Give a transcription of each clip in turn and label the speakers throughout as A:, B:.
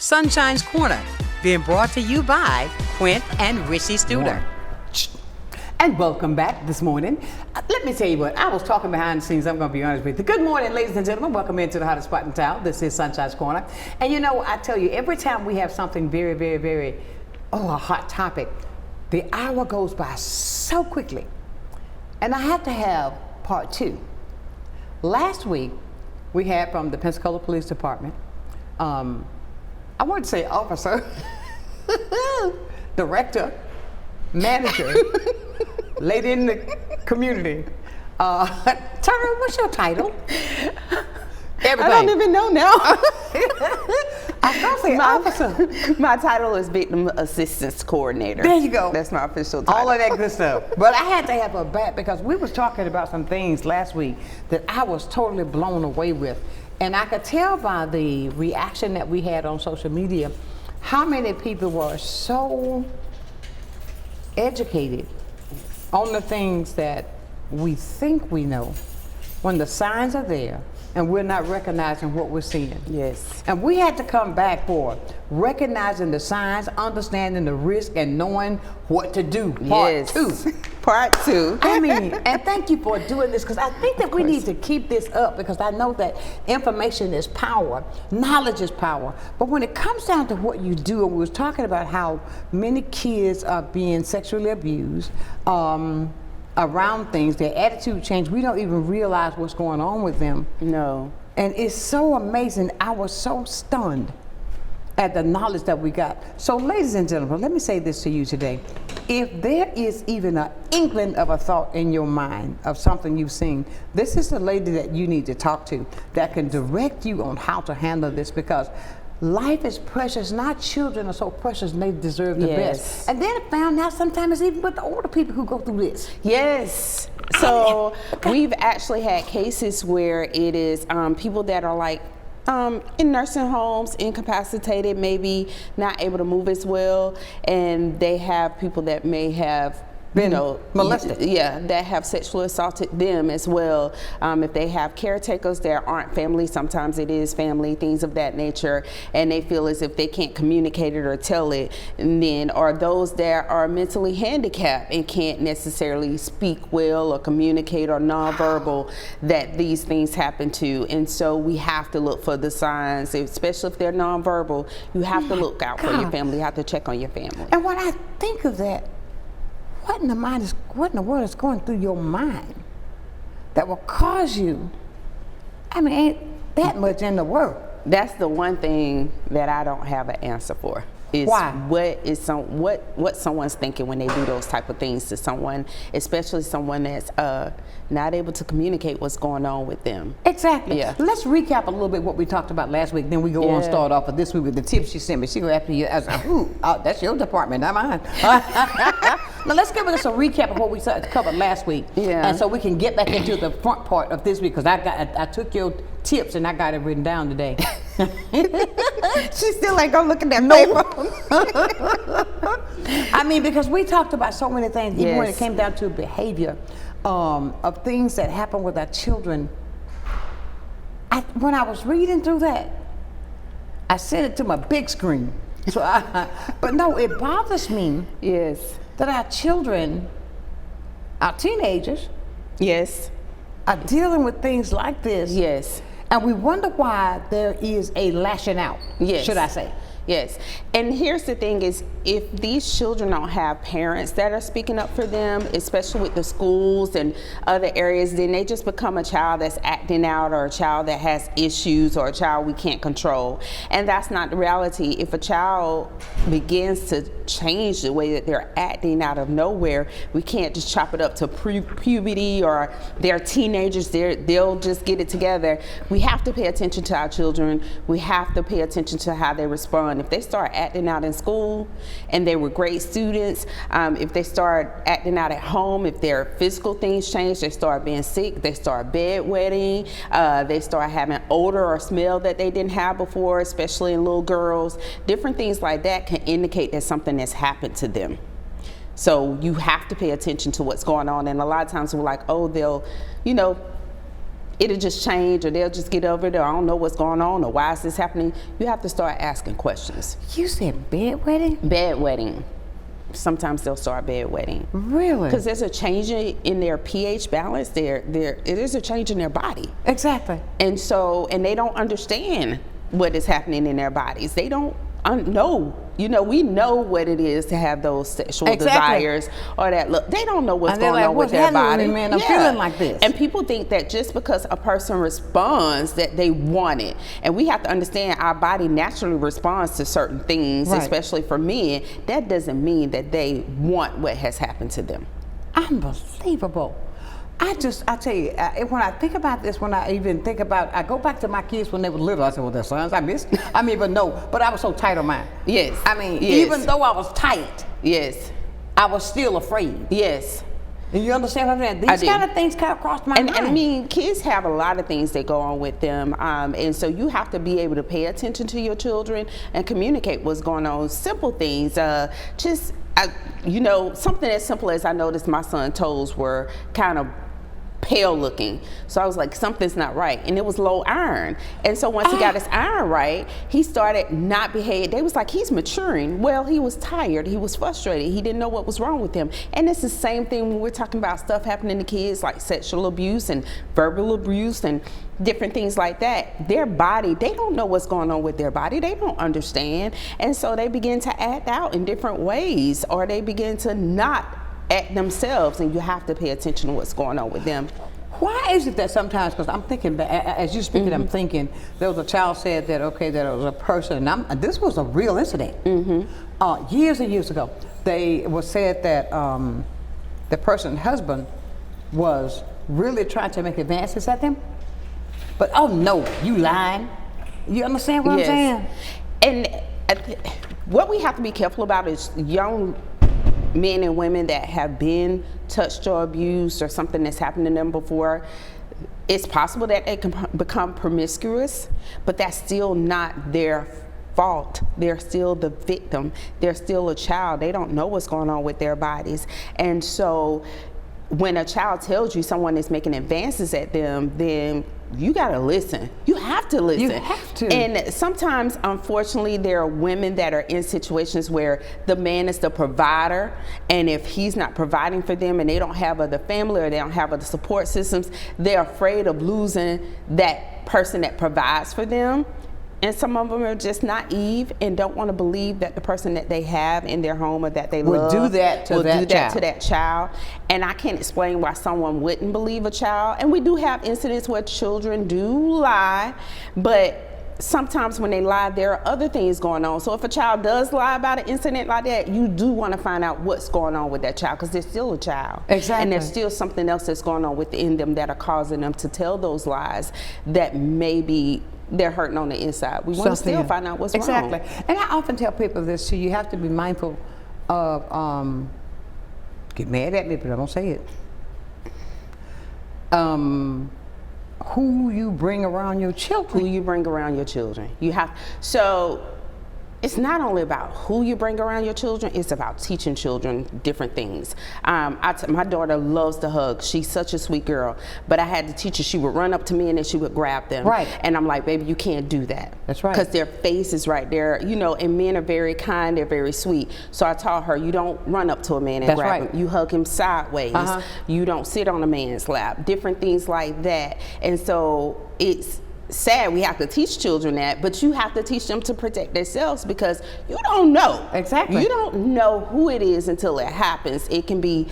A: Sunshine's Corner, being brought to you by Quint and Richie Studer.
B: And welcome back this morning. Let me tell you what, I was talking behind the scenes, I'm going to be honest with you. Good morning, ladies and gentlemen. Welcome into the hottest spot in town. This is Sunshine's Corner. And you know, I tell you, every time we have something very, a hot topic, the hour goes by so quickly. And I have to have part two. Last week, we had from the Pensacola Police Department, I want to say officer, director, manager, lady in the community. Turner, what's your title? Everything.
C: I don't even know now.
B: I was going to say officer.
C: My title is Victim Assistance Coordinator.
B: There you go.
C: That's my official title.
B: All of that good stuff. But I had to have her back because we was talking about some things last week that I was totally blown away with. And I could tell by the reaction that we had on social media how many people were so educated on the things that we think we know when the signs are there and we're not recognizing what we're seeing.
C: Yes.
B: And we had to come back for recognizing the signs, understanding the risk, and knowing what to do. Part two.
C: Part two.
B: I mean, and thank you for doing this, because I think that we need to keep this up, because I know that information is power, knowledge is power. But when it comes down to what you do, and we was talking about how many kids are being sexually abused, around things, their attitude change, we don't even realize what's going on with them.
C: No.
B: And it's so amazing. I was so stunned at the knowledge that we got. So ladies and gentlemen, let me say this to you today. If there is even an inkling of a thought in your mind of something you've seen, this is the lady that you need to talk to that can direct you on how to handle this, because life is precious. Not children are so precious and they deserve the best. And then I found out sometimes it's even with the older people who go through this.
C: Yes. So we've actually had cases where it is people that are like in nursing homes, incapacitated, maybe not able to move as well, and they have people that may have molested. Yeah, that have sexually assaulted them as well. If they have caretakers that aren't family, sometimes it is family, things of that nature, and they feel as if they can't communicate it or tell it. And then, or those that are mentally handicapped and can't necessarily speak well or communicate or nonverbal, that these things happen to. And so we have to look for the signs, especially if they're nonverbal. You have to look out for your family. You have to check on your family.
B: And when I think of that, what in the world is going through your mind that will cause you? I mean, ain't that much in the world.
C: That's the one thing that I don't have an answer for. Is
B: why?
C: What someone's thinking when they do those type of things to someone, especially someone that's not able to communicate what's going on with them.
B: Exactly.
C: Yeah.
B: Let's recap a little bit what we talked about last week. Then we go on start off with this week with the tips she sent me. She go after you as that's your department, not mine. Now let's give us a recap of what we covered last week.
C: Yeah.
B: And so we can get back into the front part of this week, because I took your tips and I got it written down today.
C: She still ain't gonna look at that paper.
B: I mean, because we talked about so many things, even when it came down to behavior, of things that happen with our children. When I was reading through that, I sent it to my big screen. So but no, it bothers me.
C: Yes.
B: That our children, our teenagers, are dealing with things like this.
C: Yes.
B: And we wonder why there is a lashing out, should I say.
C: Yes. And here's the thing is, if these children don't have parents that are speaking up for them, especially with the schools and other areas, then they just become a child that's acting out, or a child that has issues, or a child we can't control. And that's not the reality. If a child begins to change the way that they're acting out of nowhere, we can't just chop it up to puberty, or they're teenagers, they'll just get it together. We have to pay attention to our children. We have to pay attention to how they respond. If they start acting out in school and they were great students, if they start acting out at home, if their physical things change, they start being sick, they start bedwetting, they start having odor or smell that they didn't have before, especially in little girls, different things like that can indicate that something has happened to them. So you have to pay attention to what's going on. And a lot of times we're like, oh, they'll, it'll just change, or they'll just get over it, or I don't know what's going on, or why is this happening. You have to start asking questions.
B: You said bedwetting?
C: Bedwetting. Sometimes they'll start bedwetting.
B: Really?
C: Because there's a change in their pH balance. It is a change in their body.
B: Exactly.
C: And they don't understand what is happening in their bodies. They don't know. You know, we know what it is to have those sexual desires or that look. They don't know what's going on with their body.
B: Man, I'm feeling like this.
C: And people think that just because a person responds that they want it. And we have to understand our body naturally responds to certain things, especially for men. That doesn't mean that they want what has happened to them.
B: Unbelievable. I tell you, when I think about this, I go back to my kids when they were little. I said, well, their sons, but no, but I was so tight on mine.
C: Yes.
B: I mean, even though I was tight,
C: yes,
B: I was still afraid.
C: Yes.
B: And you understand what I'm saying? These kind of things kind of crossed my mind.
C: And I mean, kids have a lot of things that go on with them. And so you have to be able to pay attention to your children and communicate what's going on. Simple things, something as simple as I noticed my son's toes were kind of pale looking. So I was like, something's not right. And it was low iron. And so once he got his iron right, he started not behaving. They was like, he's maturing. Well, he was tired. He was frustrated. He didn't know what was wrong with him. And it's the same thing when we're talking about stuff happening to kids like sexual abuse and verbal abuse and different things like that. Their body, they don't know what's going on with their body. They don't understand. And so they begin to act out in different ways, or they begin to not act themselves, and you have to pay attention to what's going on with them.
B: Why is it that sometimes, because I'm thinking, as you're speaking, I'm thinking, there was a child said that, that it was a person, and this was a real incident. Years and years ago, they was said that the person's husband was really trying to make advances at them. But oh no, you lying. You understand what I'm saying?
C: And what we have to be careful about is young men and women that have been touched or abused or something that's happened to them before. It's possible that they can become promiscuous, but that's still not their fault. They're still the victim. They're still a child. They don't know what's going on with their bodies. And so when a child tells you someone is making advances at them, then you gotta listen. You have to listen.
B: You have to.
C: And sometimes, unfortunately, there are women that are in situations where the man is the provider, and if he's not providing for them and they don't have other family or they don't have other support systems, they're afraid of losing that person that provides for them. And some of them are just naive and don't want to believe that the person that they have in their home or that they love
B: will do that to
C: that child. And I can't explain why someone wouldn't believe a child. And we do have incidents where children do lie, but sometimes when they lie, there are other things going on. So if a child does lie about an incident like that, you do want to find out what's going on with that child, because they're still a child.
B: Exactly.
C: And there's still something else that's going on within them that are causing them to tell those lies that maybe they're hurting on the inside. We want to still find out what's wrong.
B: Exactly. And I often tell people this too. You have to be mindful of, get mad at me, but I don't say it. Who you bring around your children.
C: Who you bring around your children. You have, so it's not only about who you bring around your children, it's about teaching children different things. My daughter loves to hug. She's such a sweet girl, but I had to teach her. She would run up to me and then she would grab them.
B: Right.
C: And I'm like, baby, you can't do that.
B: That's right.
C: Because their face is right there, and men are very kind, they're very sweet. So I taught her, you don't run up to a man and grab him. You hug him sideways. You don't sit on a man's lap, different things like that. And so it's sad we have to teach children that, but you have to teach them to protect themselves, because you don't know.
B: Exactly.
C: You don't know who it is until it happens. It can be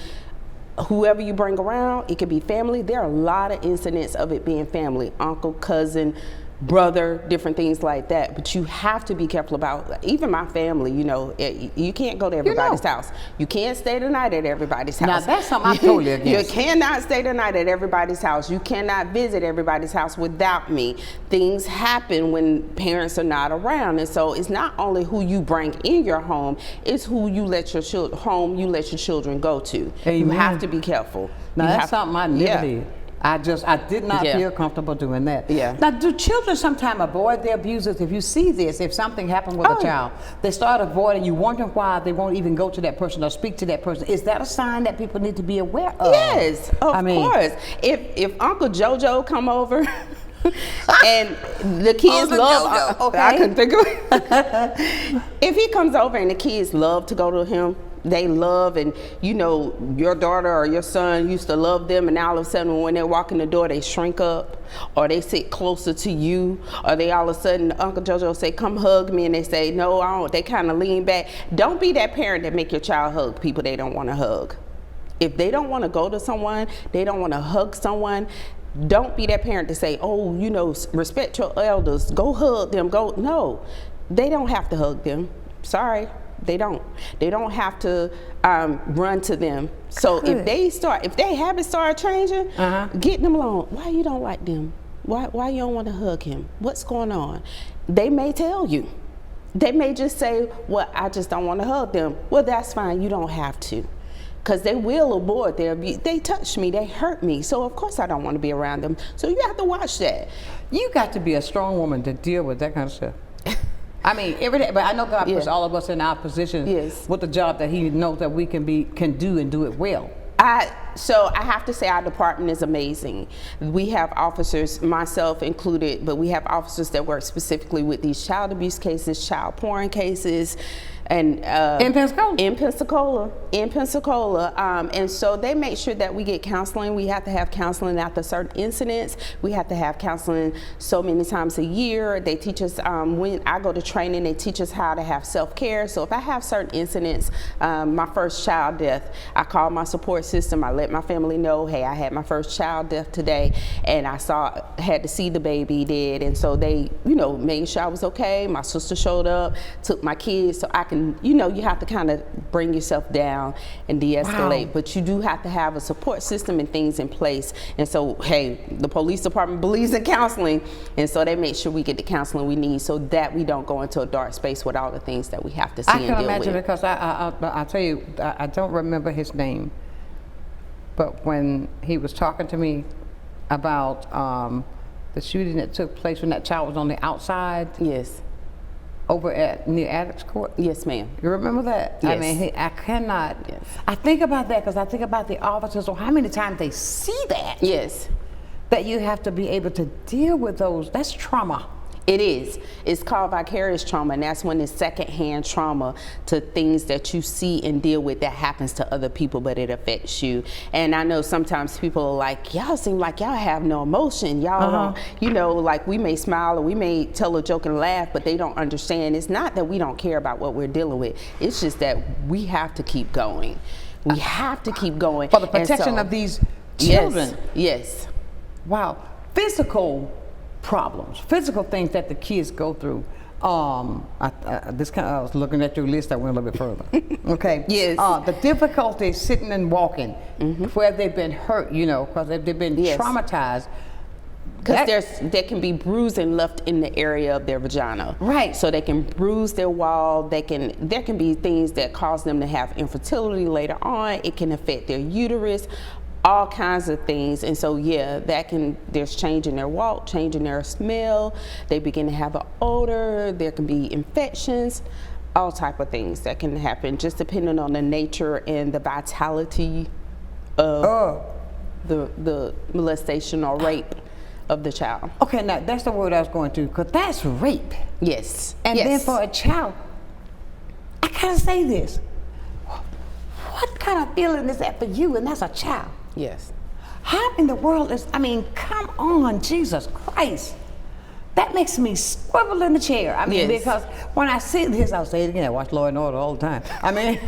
C: whoever you bring around. It could be family. There are a lot of incidents of it being family, uncle, cousin, brother, different things like that. But you have to be careful about, even my family, you can't go to everybody's house. You can't stay the night at everybody's house.
B: Now that's something I'm totally against.
C: You cannot stay the night at everybody's house. You cannot visit everybody's house without me. Things happen when parents are not around. And so it's not only who you bring in your home, it's who you let your children go to.
B: Amen.
C: You have to be careful.
B: Now that's something I never did. I did not feel comfortable doing that.
C: Yeah.
B: Now, do children sometimes avoid their abusers? If you see this, if something happened with a child, they start avoiding, you wonder why they won't even go to that person or speak to that person. Is that a sign that people need to be aware of?
C: Yes, of course. If Uncle JoJo come over and the kids love, I couldn't think of it. If he comes over and the kids love to go to him, they love, and you know, your daughter or your son used to love them, and now all of a sudden when they walk in the door they shrink up, or they sit closer to you, or they all of a sudden Uncle JoJo say, come hug me, and they say, no, I don't. They kind of lean back. Don't be that parent that make your child hug people they don't want to hug. If they don't want to go to someone, they don't want to hug someone, don't be that parent to say, oh, you know, respect your elders, go hug them, go. No, they don't have to hug them. Sorry. They don't have to run to them. So if they habits start changing, get them alone. Why you don't like them? Why you don't want to hug him? What's going on? They may tell you. They may just say, well, I just don't want to hug them. Well, that's fine. You don't have to. Because they will abort their abuse. They touched me, they hurt me, so of course I don't want to be around them. So you have to watch that. You
B: got to be a strong woman to deal with that kind of stuff. I mean, every day, but I know God puts all of us in our position with the job that He knows that we can do and do it well.
C: So I have to say our department is amazing. We have officers, myself included, but we have officers that work specifically with these child abuse cases, child porn cases, and
B: in Pensacola.
C: In Pensacola, and so they make sure that we get counseling. We have to have counseling after certain incidents. We have to have counseling so many times a year. They teach us, when I go to training, they teach us how to have self-care. So if I have certain incidents, my first child death, I call my support system. I let my family know, hey, I had my first child death today, and I had to see the baby dead, and so they, you know, made sure I was okay. My sister showed up, took my kids, so I can, you know, you have to kind of bring yourself down and de-escalate, but you do have to have a support system and things in place. And so, hey, the police department believes in counseling, and so they make sure we get the counseling we need so that we don't go into a dark space with all the things that we have to see and deal with. I can imagine,
B: because I'll tell you, I don't remember his name, but when he was talking to me about the shooting that took place when that child was on the outside.
C: Yes.
B: Over near Adams Court?
C: Yes, ma'am.
B: You remember that?
C: Yes.
B: I mean, I cannot. Yes. I think about that because I think about the officers, or how many times they see that.
C: Yes.
B: That you have to be able to deal with those. That's trauma.
C: It is. It's called vicarious trauma, and that's when it's secondhand trauma to things that you see and deal with that happens to other people, but it affects you. And I know sometimes people are like, y'all seem like y'all have no emotion. Y'all don't, you know, like we may smile or we may tell a joke and laugh, but they don't understand. It's not that we don't care about what we're dealing with. It's just that we have to keep going. We have to keep going.
B: For the protection of these children.
C: Yes.
B: Wow. Physical problems, physical things that the kids go through. I was looking at your list. I went a little bit further. Okay.
C: Yes.
B: The difficulty sitting and walking, where they've been hurt, you know, because they've been traumatized.
C: Because there can be bruising left in the area of their vagina.
B: Right.
C: So they can bruise their wall. There can be things that cause them to have infertility later on. It can affect their uterus. All kinds of things. And so there's change in their walk, change in their smell, they begin to have an odor, there can be infections, all type of things that can happen just depending on the nature and the vitality of the molestation or rape of the child.
B: Okay, now that's the word I was going to, because that's rape.
C: Yes.
B: And then for a child, I gotta say this, what kind of feeling is that for you, and that's a child?
C: Yes.
B: How in the world I mean, come on, Jesus Christ. That makes me swivel in the chair. I mean, because when I see this, I'll say it again, I watch Law and Order all the time. I mean,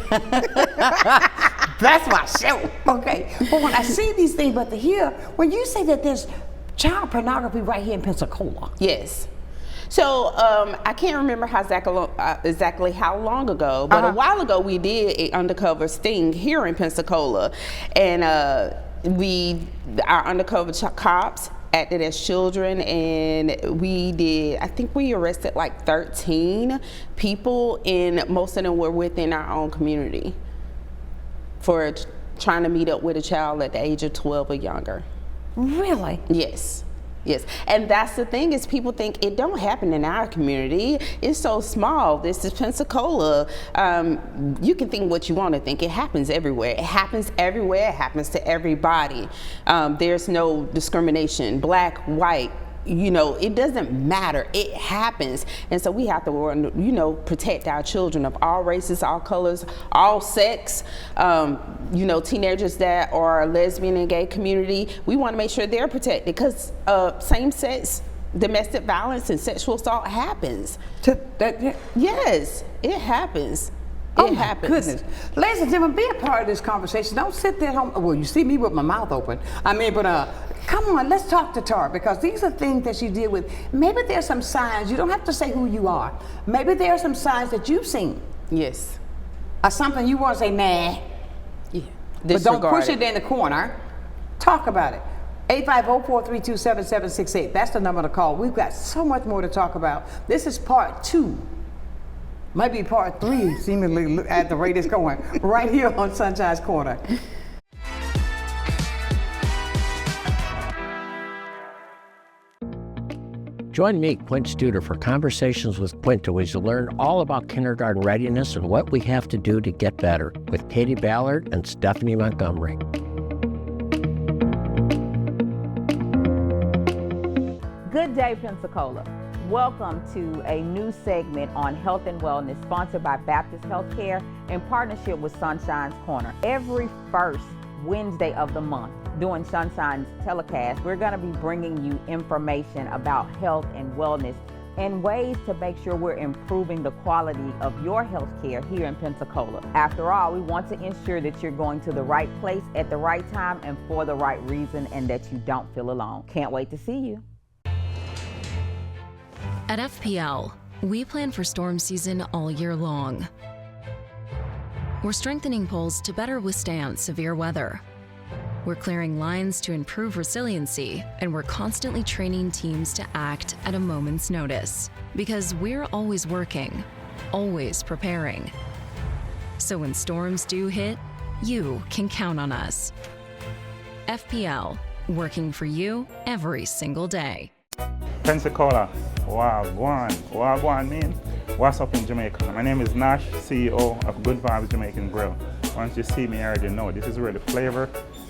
B: that's my show, okay? But when I see these things, but to hear, when you say that there's child pornography right here in Pensacola.
C: Yes. So I can't remember exactly how long ago, but a while ago we did an undercover sting here in Pensacola, and our undercover cops acted as children, and I think we arrested like 13 people, and most of them were within our own community for trying to meet up with a child at the age of 12 or younger.
B: Really?
C: Yes. Yes, and that's the thing is people think it don't happen in our community. It's so small. This is Pensacola. You can think what you want to think. It happens everywhere. It happens everywhere. It happens to everybody. There's no discrimination, black, white. It doesn't matter. It happens. And so we have to, protect our children of all races, all colors, all sex. Teenagers that are lesbian and gay community, we want to make sure they're protected because same-sex domestic violence and sexual assault happens. Yes, it happens.
B: Oh my goodness. Ladies and gentlemen, be a part of this conversation. Don't sit there home. Well, you see me with my mouth open. Come on, let's talk to Tara because these are things that you deal with. Maybe there's some signs. You don't have to say who you are. Maybe there are some signs that you've seen.
C: Yes.
B: Or something you want to say, nah.
C: Yeah.
B: But don't push it in the corner. Talk about it. 850-432-7768. That's the number to call. We've got so much more to talk about. This is part 2. Might be part 3, seemingly at the rate it's going, right here on Sunshine's Corner.
D: Join me, Quint Studer, for Conversations with Quint, as you'll learn all about kindergarten readiness and what we have to do to get better with Katie Ballard and Stephanie Montgomery.
E: Good day, Pensacola. Welcome to a new segment on health and wellness sponsored by Baptist Healthcare in partnership with Sunshine's Corner. Every first Wednesday of the month during Sunshine's telecast, we're going to be bringing you information about health and wellness and ways to make sure we're improving the quality of your health care here in Pensacola. After all, we want to ensure that you're going to the right place at the right time and for the right reason and that you don't feel alone. Can't wait to see you.
F: At FPL, we plan for storm season all year long. We're strengthening poles to better withstand severe weather. We're clearing lines to improve resiliency, and we're constantly training teams to act at a moment's notice. Because we're always working, always preparing. So when storms do hit, you can count on us. FPL, working for you every single day.
G: Pensacola, Wagwan mean? What's up in Jamaica? My name is Nash, CEO of Good Vibes Jamaican Grill. Once you see me, you already know this is where the flavor,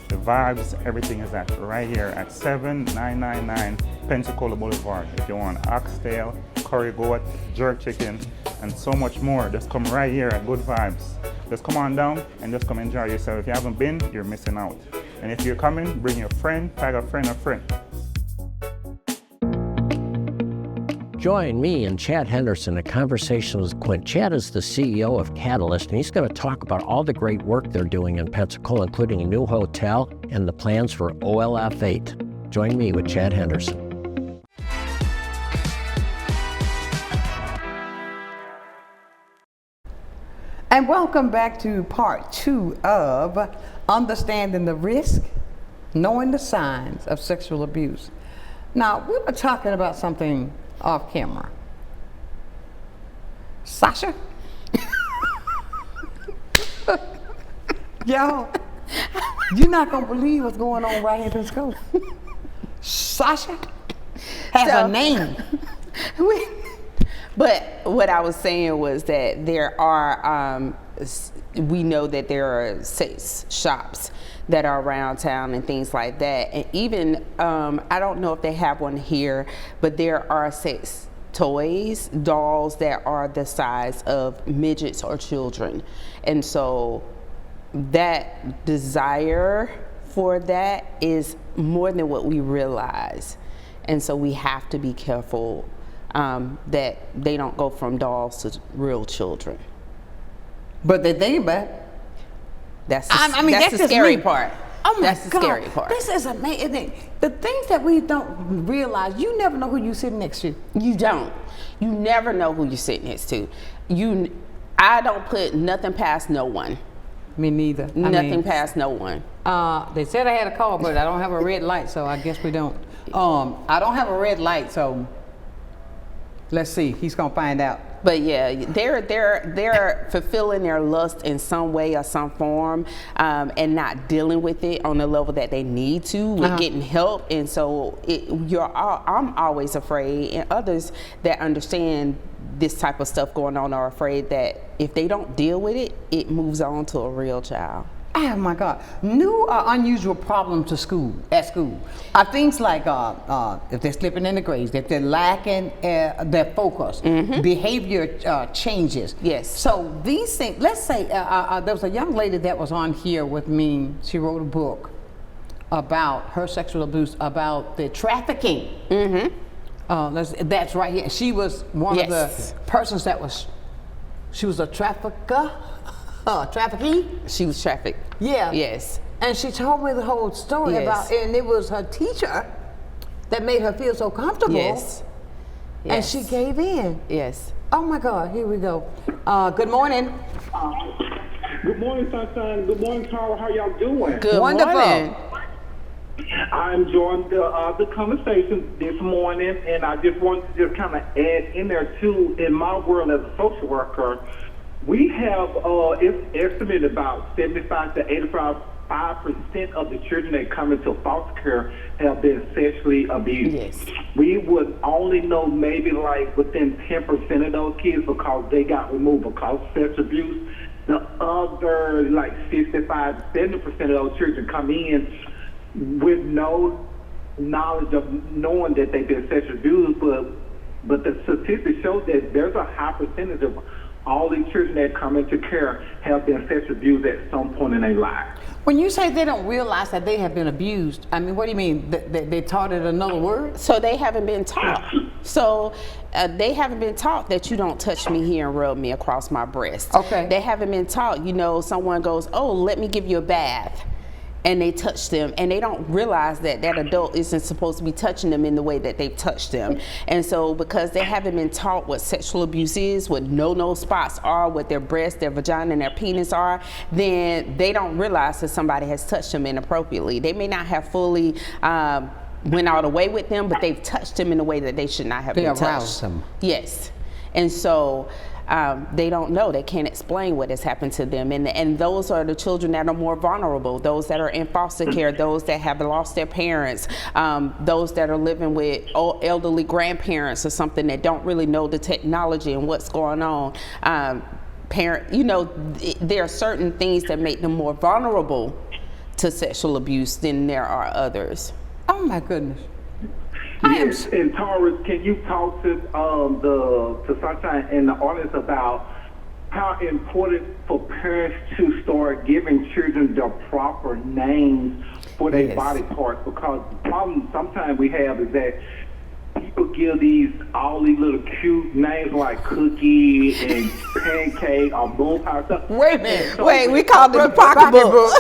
G: the vibes, everything is at right here at 7999 Pensacola Boulevard. If you want oxtail, curry goat, jerk chicken, and so much more, just come right here at Good Vibes. Just come on down and just come enjoy yourself. If you haven't been, you're missing out. And if you're coming, bring your friend, tag a friend,
D: Join me and Chad Henderson at Conversations with Quint. Chad is the CEO of Catalyst, and he's going to talk about all the great work they're doing in Pensacola, including a new hotel and the plans for OLF 8. Join me with Chad Henderson.
B: And welcome back to part 2 of Understanding the Risk, Knowing the Signs of Sexual Abuse. Now, we were talking about something off camera. Sasha? Y'all, you're not going to believe what's going on right here in Pensacola. Sasha has a name.
C: But what I was saying was that there are, we know that there are sex shops that are around town and things like that. And even, I don't know if they have one here, but there are sex toys, dolls that are the size of midgets or children. And so that desire for that is more than what we realize. And so we have to be careful that they don't go from dolls to real children.
B: But the thing about it,
C: that's the scary part.
B: Oh my
C: That's the
B: God.
C: scary part.
B: This is amazing. The things that we don't realize, you never know who you sit next to.
C: You don't. You never know who you sit next to. I don't put nothing past no one.
B: Me neither.
C: Nothing past no one.
B: They said I had a call, but I don't have a red light, so I guess we don't. I don't have a red light, so let's see. He's gonna find out.
C: But yeah, they're fulfilling their lust in some way or some form, and not dealing with it on the level that they need to with getting help. And so I'm always afraid, and others that understand this type of stuff going on are afraid that if they don't deal with it, it moves on to a real child.
B: Oh my God! New unusual problems at school are things like if they're slipping in the grades, if they're lacking their focus, behavior changes.
C: Yes.
B: So these things. Let's say there was a young lady that was on here with me. She wrote a book about her sexual abuse, about the trafficking. That's right here. She was one of the persons that was. She was a trafficker. Trafficking?
C: She was trafficked.
B: Yeah.
C: Yes.
B: And she told me the whole story about it, and it was her teacher that made her feel so comfortable.
C: Yes.
B: And she gave in.
C: Yes.
B: Oh my God, here we go. Good morning.
H: Good morning, Sunshine. Good morning, Tara. How y'all doing?
C: Good
B: Wonderful.
C: morning.
H: I'm enjoying the conversation this morning, and I just wanted to just kind of add in there too. In my world as a social worker, we have it's estimated about 75 to 85% of the children that come into foster care have been sexually abused.
C: Yes.
H: We would only know maybe like within 10% of those kids because they got removed because of sexual abuse. The other like 65 to 70% of those children come in with no knowledge of knowing that they've been sexually abused, but the statistics show that there's a high percentage of all these children that come into care have been sexually abused at some point in their lives.
B: When you say they don't realize that they have been abused, I mean, what do you mean? They taught it another word?
C: So they haven't been taught. So they haven't been taught that you don't touch me here and rub me across my breast.
B: Okay.
C: They haven't been taught, someone goes, oh, let me give you a bath. And they touch them, and they don't realize that that adult isn't supposed to be touching them in the way that they've touched them. And so because they haven't been taught what sexual abuse is, what no spots are, what their breast, their vagina, and their penis are, then they don't realize that somebody has touched them inappropriately. They may not have fully went all the way with them, but they've touched them in a way that they should not have been touched.
B: They aroused them.
C: Yes. And so they don't know, they can't explain what has happened to them, and those are the children that are more vulnerable, those that are in foster care, those that have lost their parents, those that are living with elderly grandparents or something that don't really know the technology and what's going on. There are certain things that make them more vulnerable to sexual abuse than there are others.
B: Oh my goodness.
H: Yes, and Taurus, can you talk to Sunshine and the audience about how important for parents to start giving children the proper names for their body parts? Because the problem sometimes we have is that people give all these little cute names like Cookie and Pancake or Moon Pie stuff.
B: Wait a minute.
C: Wait, we called it the pocketbook.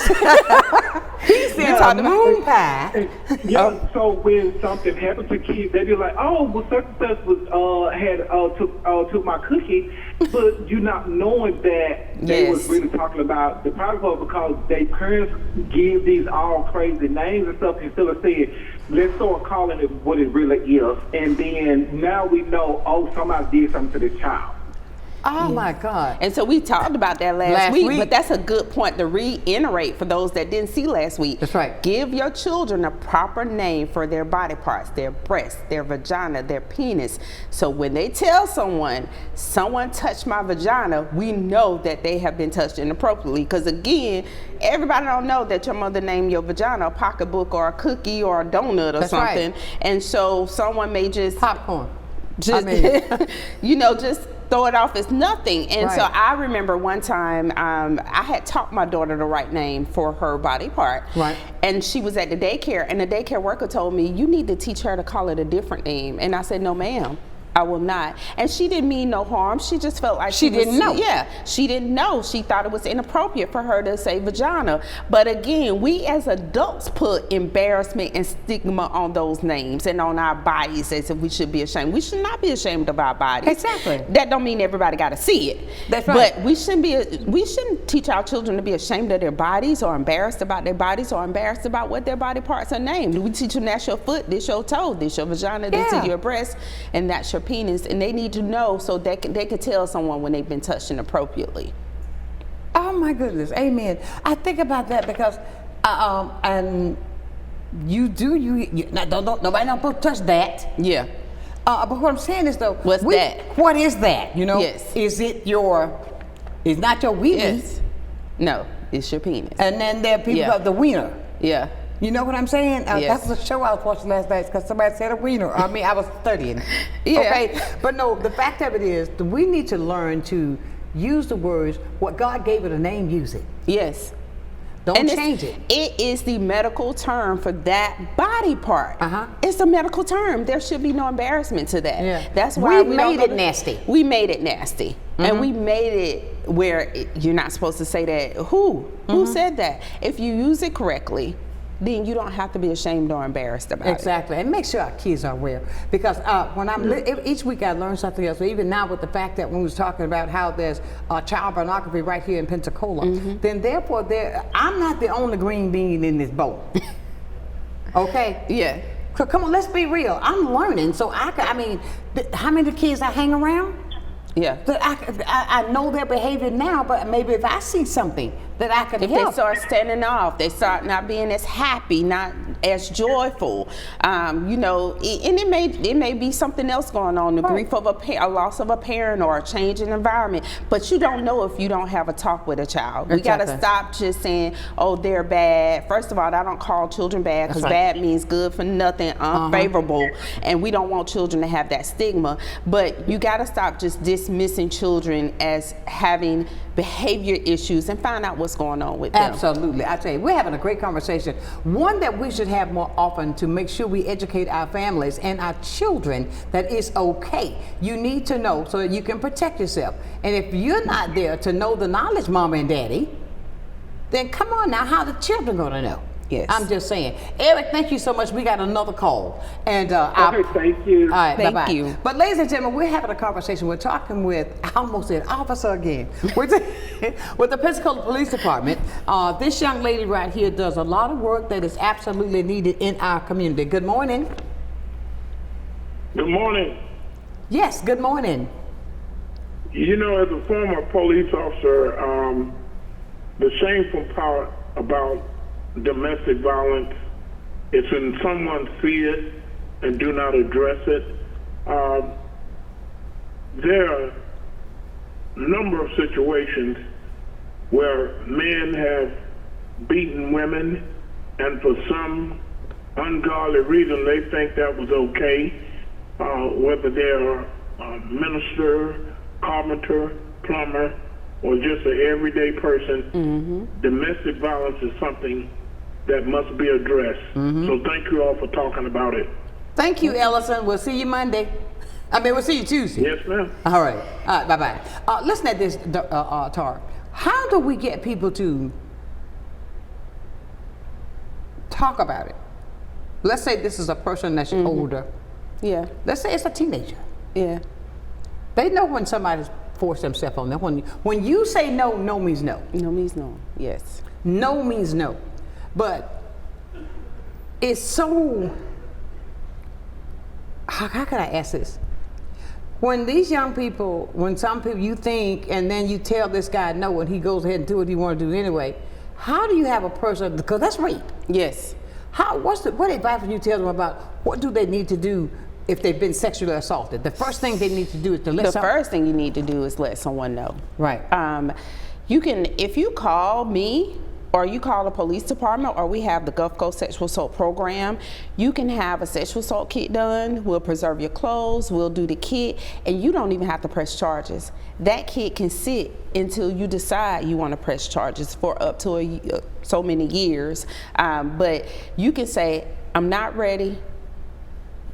B: He said a moon pie.
H: Yeah, so when something happens to kids, they be like, "Oh, well, such and such was took my cookie," but you not knowing that they was really talking about the pocketbook because their parents give these all crazy names and stuff instead of saying, "Let's start calling it what it really is," and then now we know, oh, somebody did something to this child.
B: Oh my God.
C: And so we talked about that last week, but that's a good point to reiterate for those that didn't see last week.
B: That's right.
C: Give your children a proper name for their body parts, their breast, their vagina, their penis. So when they tell someone touched my vagina, we know that they have been touched inappropriately. Because again, everybody don't know that your mother named your vagina a pocketbook or a cookie or a donut or something. Right. And so someone may just
B: popcorn.
C: Just just throw it off as nothing. And so I remember one time I had taught my daughter the right name for her body part.
B: Right.
C: And she was at the daycare, and the daycare worker told me, you need to teach her to call it a different name. And I said, no, ma'am, I will not. And she didn't mean no harm. She just felt like she didn't know. Yeah, she didn't know. She thought it was inappropriate for her to say vagina. But again, we as adults put embarrassment and stigma on those names and on our bodies as if we should be ashamed. We should not be ashamed of our bodies.
B: Exactly.
C: That don't mean everybody got to see it.
B: That's right.
C: But we shouldn't teach our children to be ashamed of their bodies or embarrassed about their bodies or embarrassed about what their body parts are named. We teach them that's your foot, this your toe, this your vagina, this is your breast, and that's your your penis, and they need to know so they can tell someone when they've been touched inappropriately.
B: Oh my goodness, amen. I think about that because, and you now, nobody not supposed to touch that.
C: Yeah.
B: But what I'm saying is though,
C: What's that?
B: What is that? You know?
C: Yes.
B: Is it your? It's not your wiener.
C: Yes. No, it's your penis.
B: And then there are people called the wiener.
C: Yeah.
B: You know what I'm saying?
C: Yes.
B: That was a show I was watching last night because somebody said a wiener. I mean, I was studying.
C: Yeah.
B: Okay. But no, the fact of it is, that we need to learn to use the words. What God gave it a name, use it.
C: Yes.
B: Don't change it.
C: It is the medical term for that body part.
B: Uh-huh.
C: It's a medical term. There should be no embarrassment to that.
B: Yeah.
C: That's why
B: we made it nasty.
C: We made it nasty. And we made it where you're not supposed to say that. Who said that? If you use it correctly, then you don't have to be ashamed or embarrassed about it.
B: Exactly, and make sure our kids are aware. Because when each week I learn something else. Even now with the fact that when we was talking about how there's child pornography right here in Pensacola, then therefore I'm not the only green bean in this bowl. Okay?
C: Yeah.
B: So come on, let's be real. I'm learning, so I mean, how many kids I hang around?
C: Yeah.
B: That I know their behavior now, but maybe if I see something that I can
C: If
B: help.
C: they start standing off, they start not being as happy, not as joyful, you know, and it may be something else going on, the grief of a loss of a parent or a change in environment, but you don't know if you don't have a talk with a child. We got to stop just saying, oh, they're bad. First of all, I don't call children bad because bad means good for nothing, unfavorable, and we don't want children to have that stigma, but you got to stop just dismissing children as having behavior issues and find out what's going on with them.
B: Absolutely. I tell you, we're having a great conversation. One that we should have more often to make sure we educate our families and our children that it's okay. You need to know so that you can protect yourself. And if you're not there to know the knowledge, mama and daddy, then come on now, how the children gonna know?
C: Yes.
B: I'm just saying. Eric, thank you so much. We got another call. And
H: Okay, thank you.
B: all right,
C: Thank
B: bye-bye.
C: you.
B: But ladies and gentlemen, we're having a conversation. We're talking with, I almost said officer again, with the Pensacola Police Department. This young lady right here does a lot of work that is absolutely needed in our community. Good morning.
I: Good morning.
B: Yes, good morning.
I: You know, as a former police officer, the shameful part about domestic violence is when someone see it and do not address it. There are a number of situations where men have beaten women, and for some ungodly reason they think that was okay, whether they're a minister, carpenter, plumber, or just an everyday person. Domestic violence is something that must be addressed. So thank you all for talking about it.
B: Thank you, Ellison. We'll see you Monday. We'll see you Tuesday.
I: Yes, ma'am.
B: All right, bye-bye. Listen at this, Tar. How do we get people to talk about it? Let's say this is a person that's older.
C: Yeah.
B: Let's say it's a teenager.
C: Yeah.
B: They know when somebody's forced themselves on them. When you say no, no means no.
C: No means no. Yes.
B: No means no. But it's so, how can I ask this? When these young people, when some people you think, and then you tell this guy no, and he goes ahead and do what he want to do anyway, how do you have a person, because that's rape.
C: Yes.
B: What advice would you tell them about what do they need to do if they've been sexually assaulted? The first thing they need to do is to let
C: first thing you need to do is let someone know.
B: Right.
C: You can, if you call me or you call the police department, or we have the Gulf Coast Sexual Assault Program, you can have a sexual assault kit done. We'll preserve your clothes, we'll do the kit, and you don't even have to press charges. That kit can sit until you decide you want to press charges for up to so many years. But you can say, I'm not ready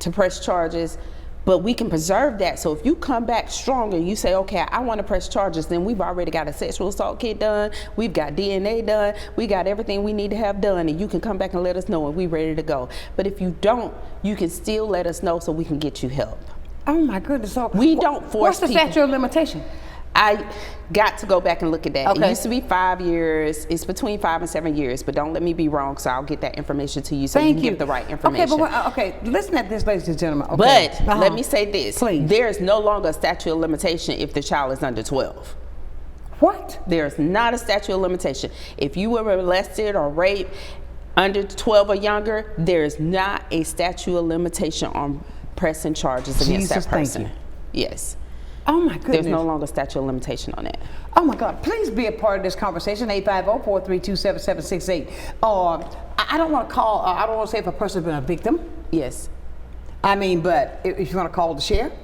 C: to press charges, but we can preserve that. So if you come back stronger, you say, okay, I want to press charges, then we've already got a sexual assault kit done, we've got DNA done, we got everything we need to have done, and you can come back and let us know and we're ready to go. But if you don't, you can still let us know so we can get you help.
B: Oh my goodness. So
C: we don't force
B: what's the
C: people.
B: statute of limitation?
C: I got to go back and look at that.
B: Okay.
C: It used to be 5 years. It's between 5 and 7 years, but don't let me be wrong, so I'll get that information to you so you can give the right information.
B: Okay, listen at this, ladies and gentlemen. Okay.
C: But let me say this.
B: Please.
C: There is no longer a statute of limitation if the child is under 12.
B: What?
C: There's not a statute of limitation. If you were molested or raped under 12 or younger, there is not a statute of limitation on pressing charges against that person.
B: Thank you.
C: Yes.
B: Oh my goodness.
C: There's no longer statute of limitation on that.
B: Oh my God, please be a part of this conversation, 850-432-7768. I don't want to call, I don't want to say if a person's been a victim.
C: Yes.
B: I mean, but if you want to call the sheriff,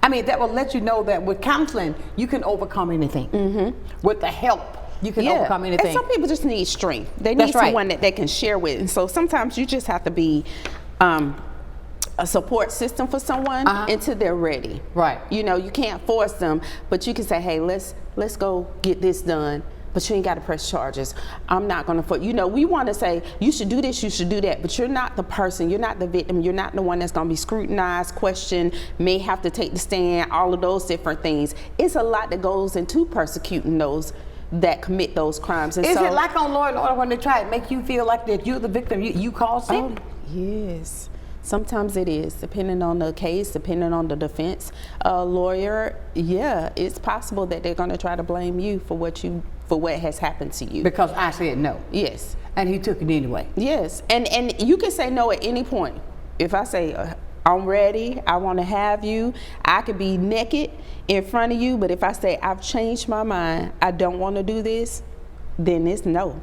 B: I mean, that will let you know that with counseling, you can overcome anything. With the help, you can overcome anything.
C: And some people just need strength. They need someone that they can share with. And so sometimes you just have to be a support system for someone until they're ready.
B: Right.
C: You know, you can't force them, but you can say, hey, let's go get this done. But you ain't got to press charges. I'm not going to, you know, we want to say, you should do this, you should do that, but you're not the person, you're not the victim, you're not the one that's going to be scrutinized, questioned, may have to take the stand, all of those different things. It's a lot that goes into persecuting those that commit those crimes. And
B: Is
C: so,
B: it like on Law and Order when they try to make you feel like that you're the victim, you caused it?
C: Oh, yes. Sometimes it is, depending on the case, depending on the defense lawyer. Yeah, it's possible that they're going to try to blame you for what has happened to you.
B: Because I said no.
C: Yes.
B: And he took it anyway.
C: Yes, and you can say no at any point. If I say, I'm ready, I want to have you, I could be naked in front of you, but if I say, I've changed my mind, I don't want to do this, then it's no.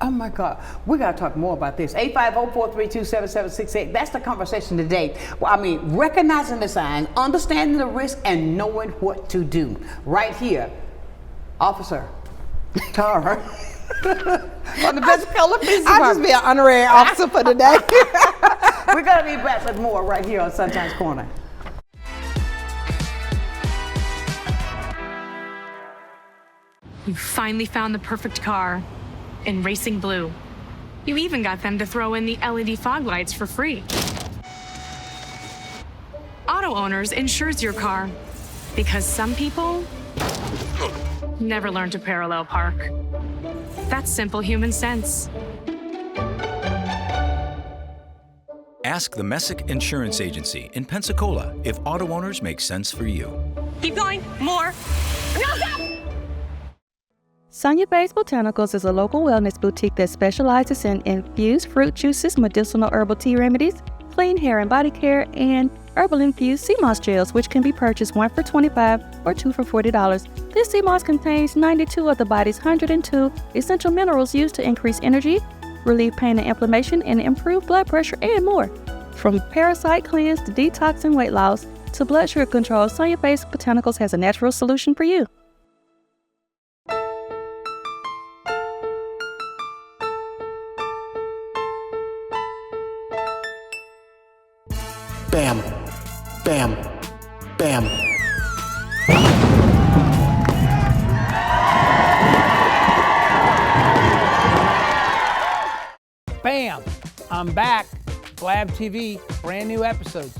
B: Oh my God, we got to talk more about this. 850-432-7768. That's the conversation today. Well, I mean, recognizing the signs, understanding the risk, and knowing what to do. Right here, Officer Tara on the Pensacola Police Department.
J: I'll just be an honorary officer for today.
B: We're going to be back with more right here on Sunshine's Corner.
K: You finally found the perfect car in racing blue. You even got them to throw in the LED fog lights for free. Auto Owners insures your car because some people never learn to parallel park. That's simple human sense.
L: Ask the Messick Insurance Agency in Pensacola if Auto Owners make sense for you.
K: Keep going, more. No, stop!
M: Sonia Bay's Botanicals is a local wellness boutique that specializes in infused fruit juices, medicinal herbal tea remedies, clean hair and body care, and herbal infused sea moss gels, which can be purchased 1 for $25 or 2 for $40. This sea moss contains 92 of the body's 102 essential minerals used to increase energy, relieve pain and inflammation, and improve blood pressure and more. From parasite cleanse to detox and weight loss to blood sugar control, Sonia Bay's Botanicals has a natural solution for you.
N: Bam, bam, bam.
J: Bam! I'm back. Blab TV, brand new episodes.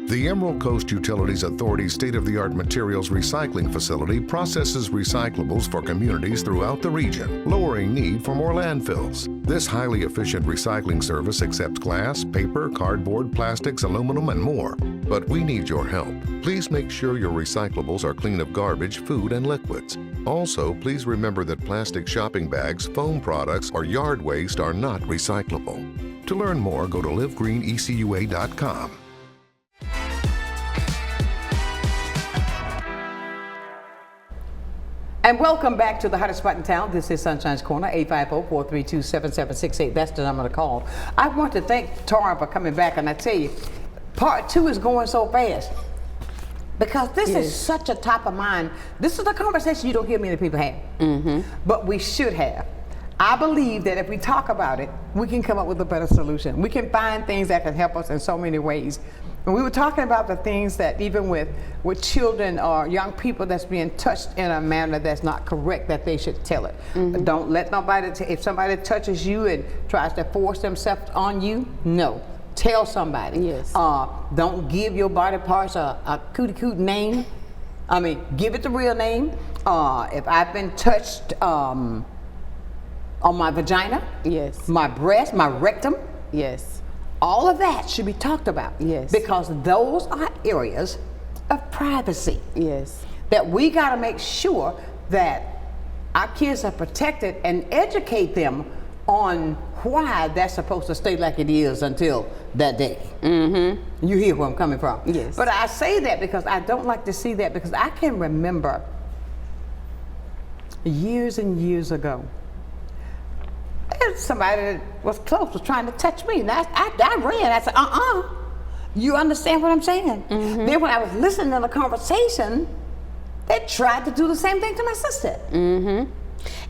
O: The Emerald Coast Utilities Authority's state-of-the-art materials recycling facility processes recyclables for communities throughout the region, lowering need for more landfills. This highly efficient recycling service accepts glass, paper, cardboard, plastics, aluminum, and more. But we need your help. Please make sure your recyclables are clean of garbage, food, and liquids. Also, please remember that plastic shopping bags, foam products, or yard waste are not recyclable. To learn more, go to livegreenecua.com.
B: And welcome back to the hottest spot in town. This is Sunshine's Corner, 850-432-7768. That's the number to call. I want to thank Tara for coming back, and I tell you, part 2 is going so fast because this is such a top of mind. This is a conversation you don't hear many people have, but we should have. I believe that if we talk about it, we can come up with a better solution. We can find things that can help us in so many ways. And we were talking about the things that even with children or young people that's being touched in a manner that's not correct, that they should tell it. Don't let nobody, if somebody touches you and tries to force themselves on you, no. tell somebody.
C: Yes.
B: Don't give your body parts a cootie name. I mean, give it the real name. If I've been touched on my vagina,
C: yes,
B: my breast, my rectum,
C: yes,
B: all of that should be talked about.
C: Yes.
B: Because those are areas of privacy.
C: Yes.
B: That we got to make sure that our kids are protected and educate them on why that's supposed to stay like it is until that day.
C: Mm-hmm.
B: You hear where I'm coming from.
C: Yes.
B: But I say that because I don't like to see that, because I can remember years and years ago, somebody that was close was trying to touch me. And I ran. I said, You understand what I'm saying?
C: Mm-hmm.
B: Then when I was listening to the conversation, they tried to do the same thing to my sister.
C: Mm-hmm.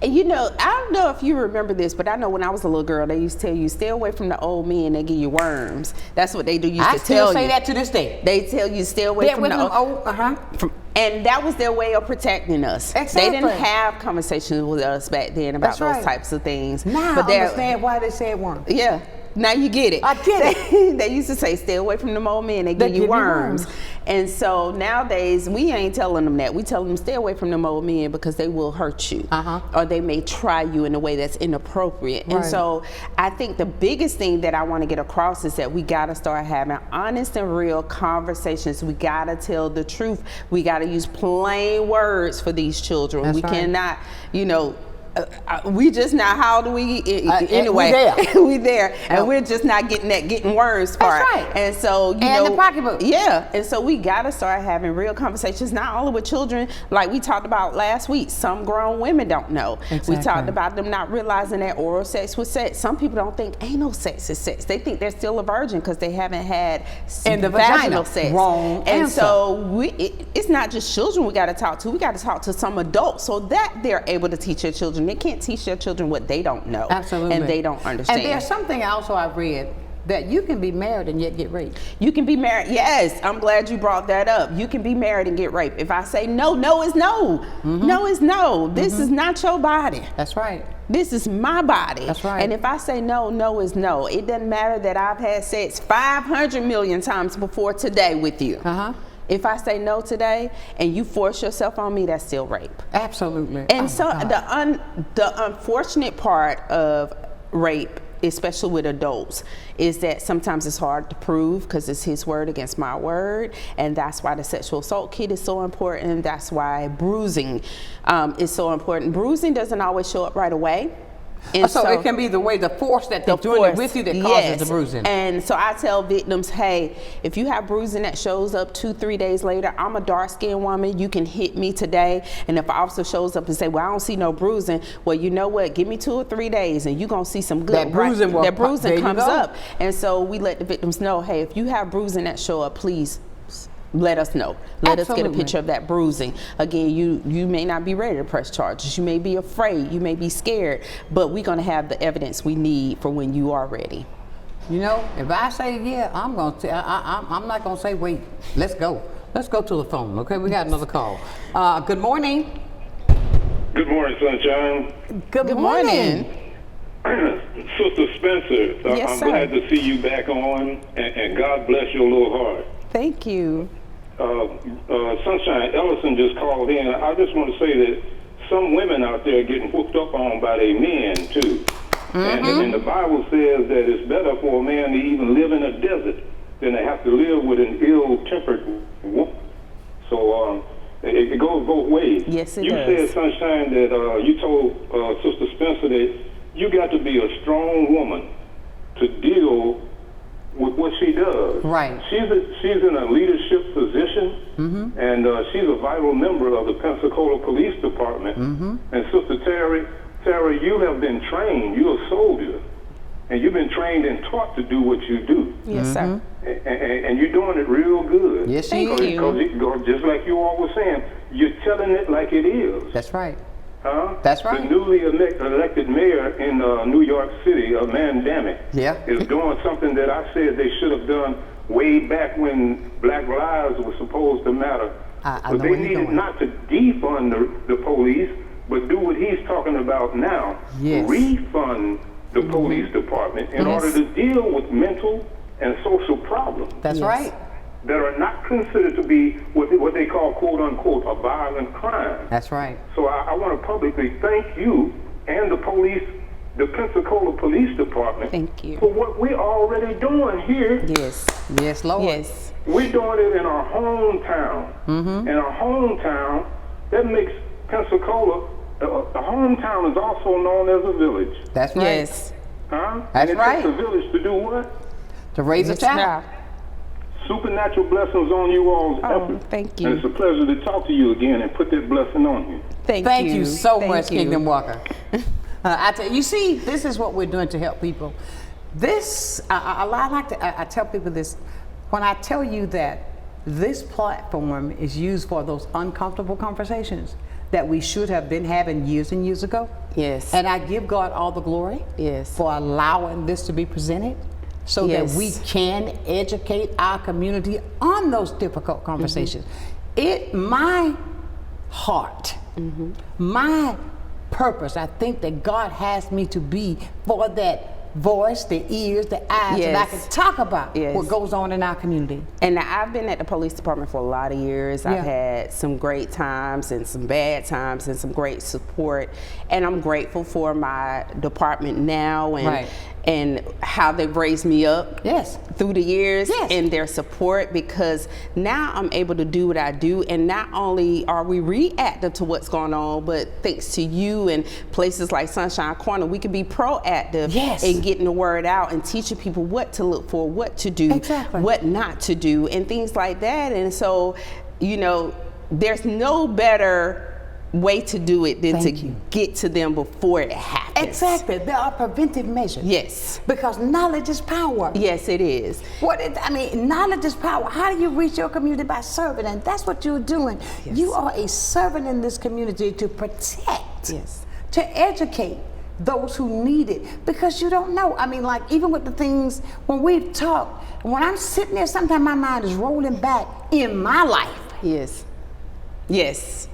C: And you know, I don't know if you remember this, but I know when I was a little girl, they used to tell you, stay away from the old men, they give you worms. That's what they do used to tell you.
B: I still say that to this day.
C: They tell you, stay away from the old. And that was their way of protecting us.
B: Exactly.
C: They didn't have conversations with us back then about those types of things.
B: Now I understand why they said worms.
C: Yeah. Now you get it.
B: I get it.
C: They used to say, stay away from them old men, they give you worms. And so nowadays, we ain't telling them that. We tell them, stay away from them old men because they will hurt you. Or they may try you in a way that's inappropriate.
B: Right.
C: And so I think the biggest thing that I want to get across is that we got to start having honest and real conversations. We got to tell the truth. We got to use plain words for these children.
B: That's
C: we
B: right.
C: cannot, you know, we just not, how do we, anyway, we there, and we're just not getting worms part.
B: That's right.
C: And so, you
B: and
C: know,
B: the pocketbook.
C: Yeah, and so we got to start having real conversations, not only with children, like we talked about last week. Some grown women don't know.
B: Exactly.
C: We talked about them not realizing that oral sex was sex. Some people don't think ain't no sex is sex. They think they're still a virgin because they haven't had vaginal sex.
B: Wrong
C: And
B: answer.
C: so it's not just children we got to talk to. We got to talk to some adults so that they're able to teach their children. They can't teach their children what they don't know.
B: Absolutely.
C: And they don't understand.
B: And there's something also I've read, that you can be married and yet get raped.
C: You can be married. Yes, I'm glad you brought that up. You can be married and get raped. If I say no, no is no. No is no. This is not your body.
B: That's right.
C: This is my body.
B: That's right.
C: And if I say no, no is no. It doesn't matter that I've had sex 500 million times before today with you. If I say no today and you force yourself on me, that's still rape.
B: Absolutely.
C: And so the unfortunate part of rape, especially with adults, is that sometimes it's hard to prove because it's his word against my word, and that's why the sexual assault kit is so important, and that's why bruising is so important. Bruising doesn't always show up right away. And
B: so it can be the way, the force that they're doing it with you that causes the bruising.
C: And so I tell victims, hey, if you have bruising that shows up 2-3 days later, I'm a dark-skinned woman, you can hit me today. And if an officer shows up and say, well, I don't see no bruising, well, you know what, give me 2 or 3 days and you're gonna see some good.
B: That bruising,
C: that bruising comes up. And so we let the victims know, hey, if you have bruising that show up, please let us know. Let us get a picture of that bruising. Again, you may not be ready to press charges. You may be afraid. You may be scared. But we're going to have the evidence we need for when you are ready.
B: You know, if I say yeah, I'm not going to say wait. Let's go. Let's go to the phone. Okay, we got another call. Good morning.
I: Good morning, Sunshine.
B: Good morning.
I: Sister Spencer, I'm glad to see you back on, and God bless your little heart.
C: Thank you.
I: Sunshine, Ellison just called in. I just want to say that some women out there are getting hooked up on by their men, too. And the Bible says that it's better for a man to even live in a desert than to have to live with an ill-tempered woman. So it goes both ways.
C: Yes, it
I: does. You said, Sunshine, that you told Sister Spencer that you got to be a strong woman to deal with what she does.
B: Right.
I: She's in a leadership position, and she's a vital member of the Pensacola Police Department. And Sister Terry, you have been trained. You're a soldier, and you've been trained and taught to do what you do.
C: Yes, sir.
I: And you're doing it real good.
B: Yes, she is.
I: Because just like you all were saying, you're telling it like it is.
B: That's right.
I: That's right. The newly elected mayor in New York City, a man damn it, is doing something that I said they should have done way back when Black Lives were supposed to matter. But they needed not to defund the police, but do what he's talking about now.
B: Yes.
I: Refund the police department in order to deal with mental and social problems.
B: That's right.
I: That are not considered to be what they call, quote unquote, a violent crime.
B: That's right.
I: So I want to publicly thank you and the Pensacola Police Department
C: Thank you.
I: for what we're already doing here.
C: Yes.
B: Yes, Lord.
C: Yes.
I: We're doing it in our hometown.
B: Mm-hmm.
I: In our hometown, that makes Pensacola, a hometown is also known as a village.
B: That's right.
C: Yes.
I: Huh?
B: That's
I: and it
B: right.
I: takes a village to do what?
B: To raise a child.
I: Supernatural blessings on you all's effort.
C: Thank you.
I: And it's a pleasure to talk to you again and put that blessing on you.
B: Thank you so
C: Thank
B: much,
C: you.
B: Kingdom Walker. I tell you, see, this is what we're doing to help people. This, I tell people this, when I tell you that this platform is used for those uncomfortable conversations that we should have been having years and years ago.
C: Yes.
B: And I give God all the glory for allowing this to be presented so that we can educate our community on those difficult conversations. My heart, my purpose, I think that God has me to be for that voice, the ears, the eyes, and I can talk about what goes on in our community.
C: And I've been at the police department for a lot of years. I've had some great times and some bad times and some great support. And I'm grateful for my department now and how they've raised me up through the years and their support, because now I'm able to do what I do, and not only are we reactive to what's going on, but thanks to you and places like Sonshine Corner, we can be proactive in getting the word out and teaching people what to look for, what to do, what not to do, and things like that. And so, you know, there's no better way to do it than to get to them before it happens.
B: Exactly. There are preventive measures.
C: Yes.
B: Because knowledge is power.
C: Yes, it is.
B: Knowledge is power. How do you reach your community? By serving, and that's what you're doing. Yes. You are a servant in this community to protect, to educate those who need it, because you don't know. I mean, like, even with the things, when we've talked, when I'm sitting there, sometimes my mind is rolling back in my life.
C: Yes. Yes.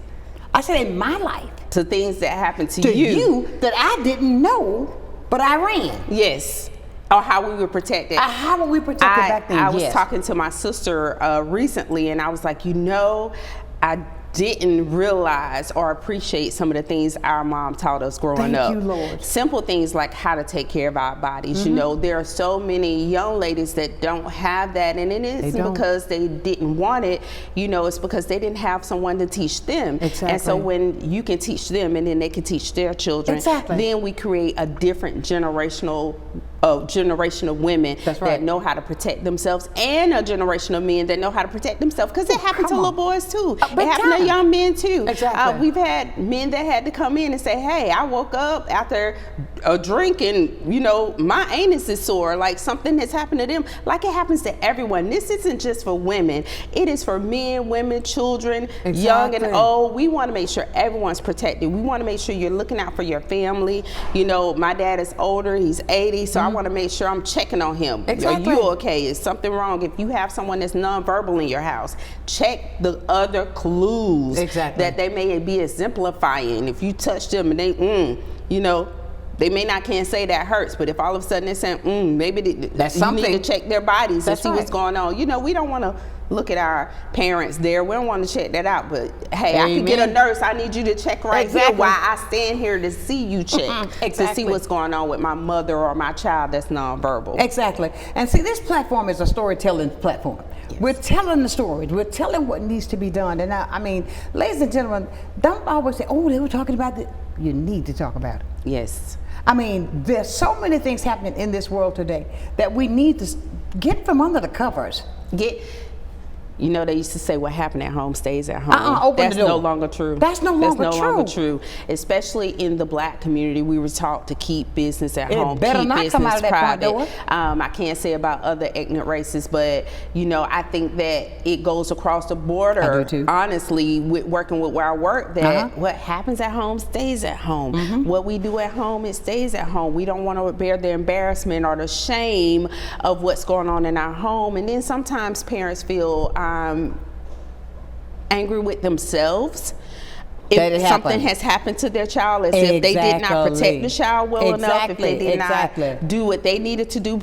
B: I said in my life.
C: To things that happened to you
B: that I didn't know, but I ran.
C: Yes. Or how we were protected.
B: How were we protected back then?
C: I was talking to my sister recently, and I was like, you know, I didn't realize or appreciate some of the things our mom taught us growing up.
B: Thank you, Lord.
C: Simple things like how to take care of our bodies. You know, there are so many young ladies that don't have that, and it isn't because they didn't want it. You know, it's because they didn't have someone to teach them.
B: Exactly.
C: And so when you can teach them, and then they can teach their children, then we create a different generation of women that know how to protect themselves, and a generation of men that know how to protect themselves, because it happened to little boys too. It happened to young men too.
B: Exactly.
C: We've had men that had to come in and say, hey, I woke up after a drink and, you know, my anus is sore, like something has happened to them, like it happens to everyone. This isn't just for women. It is for men, women, children, young and old. We want to make sure everyone's protected. We want to make sure you're looking out for your family. You know, my dad is older, he's 80, so I want to make sure I'm checking on him. Are you okay? Is something wrong? If you have someone that's nonverbal in your house, check the other clues that they may be exemplifying. If you touch them and they, you know, they may not can't say that hurts, but if all of a sudden they're saying, maybe that's something, you need to check their bodies and see what's going on. You know, we don't want to look at our parents there. We don't want to check that out, but hey, I can get a nurse. I need you to check right here while I stand here to see you check to see what's going on with my mother or my child that's nonverbal.
B: Exactly. And see, this platform is a storytelling platform. Yes. We're telling the stories. We're telling what needs to be done. And I mean, ladies and gentlemen, don't always say, oh, they were talking about it. You need to talk about it.
C: Yes.
B: I mean, there's so many things happening in this world today that we need to get from under the covers.
C: You know, they used to say what happened at home stays at home. That's no longer true.
B: That's no longer
C: true. Especially in the Black community, we were taught to keep business at home,
B: better
C: keep
B: not
C: business
B: come out of that
C: private.
B: front door.
C: I can't say about other ignorant races, but you know, I think that it goes across the border.
B: I do too.
C: Honestly, with working with where I work, that what happens at home stays at home. What we do at home, it stays at home. We don't want to bear the embarrassment or the shame of what's going on in our home. And then sometimes parents feel angry with themselves if something has happened to their child, as if they did not protect the child well enough, if they did not do what they needed to do.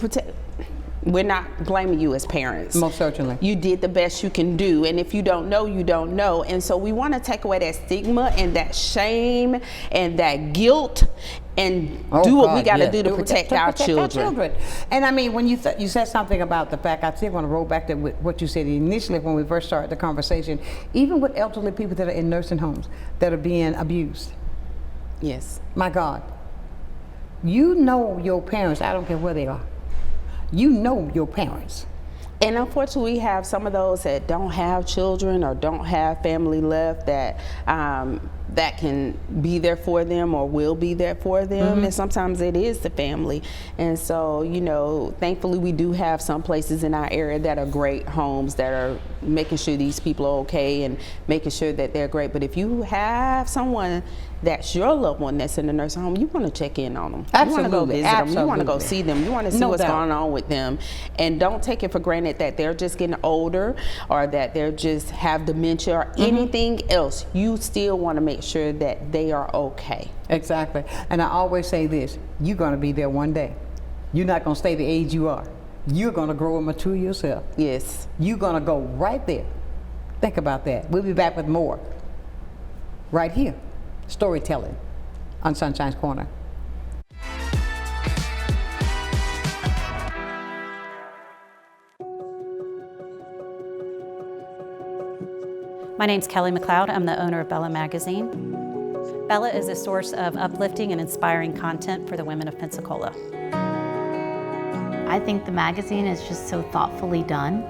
C: we're not blaming you as parents.
B: Most certainly.
C: You did the best you can do, and if you don't know, you don't know. And so we want to take away that stigma and that shame and that guilt and do what we got to do to protect our children.
B: And I mean, when you said something about the fact, I still want to roll back to what you said initially when we first started the conversation, even with elderly people that are in nursing homes that are being abused.
C: Yes.
B: My God. You know your parents, I don't care where they are. You know your parents.
C: And unfortunately, we have some of those that don't have children or don't have family left that that can be there for them or will be there for them. And sometimes it is the family. And so, you know, thankfully we do have some places in our area that are great homes that are making sure these people are okay and making sure that they're great. But if you have someone that's your loved one that's in the nursing home, you want to check in on them. You want to go visit them. You want to go see them. You want to see what's going on with them. And don't take it for granted that they're just getting older or that they're just have dementia or anything else. You still want to make sure that they are okay.
B: Exactly. And I always say this, you're going to be there one day. You're not going to stay the age you are. You're going to grow and mature yourself.
C: Yes.
B: You're going to go right there. Think about that. We'll be back with more right here. Storytelling on Sonshine's Corner.
P: My name's Kelly McLeod. I'm the owner of Bella Magazine. Bella is a source of uplifting and inspiring content for the women of Pensacola.
Q: I think the magazine is just so thoughtfully done.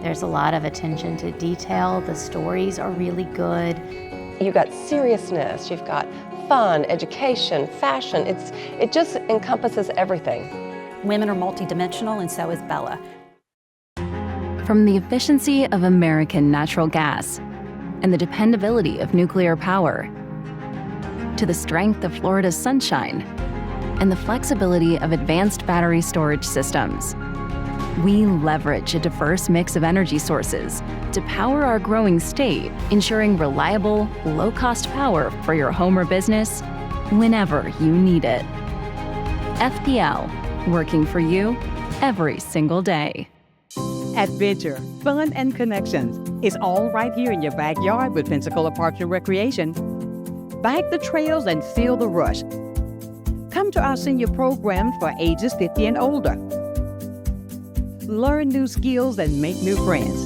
Q: There's a lot of attention to detail. The stories are really good.
R: You've got seriousness, you've got fun, education, fashion. It just encompasses everything.
P: Women are multidimensional, and so is Bella.
F: From the efficiency of American natural gas and the dependability of nuclear power, to the strength of Florida's sunshine and the flexibility of advanced battery storage systems, we leverage a diverse mix of energy sources to power our growing state, ensuring reliable, low-cost power for your home or business whenever you need it. FPL, working for you every single day.
A: Adventure, fun, and connections is all right here in your backyard with Pensacola Parks and Recreation. Bike the trails and feel the rush. Come to our senior program for ages 50 and older. Learn new skills and make new friends.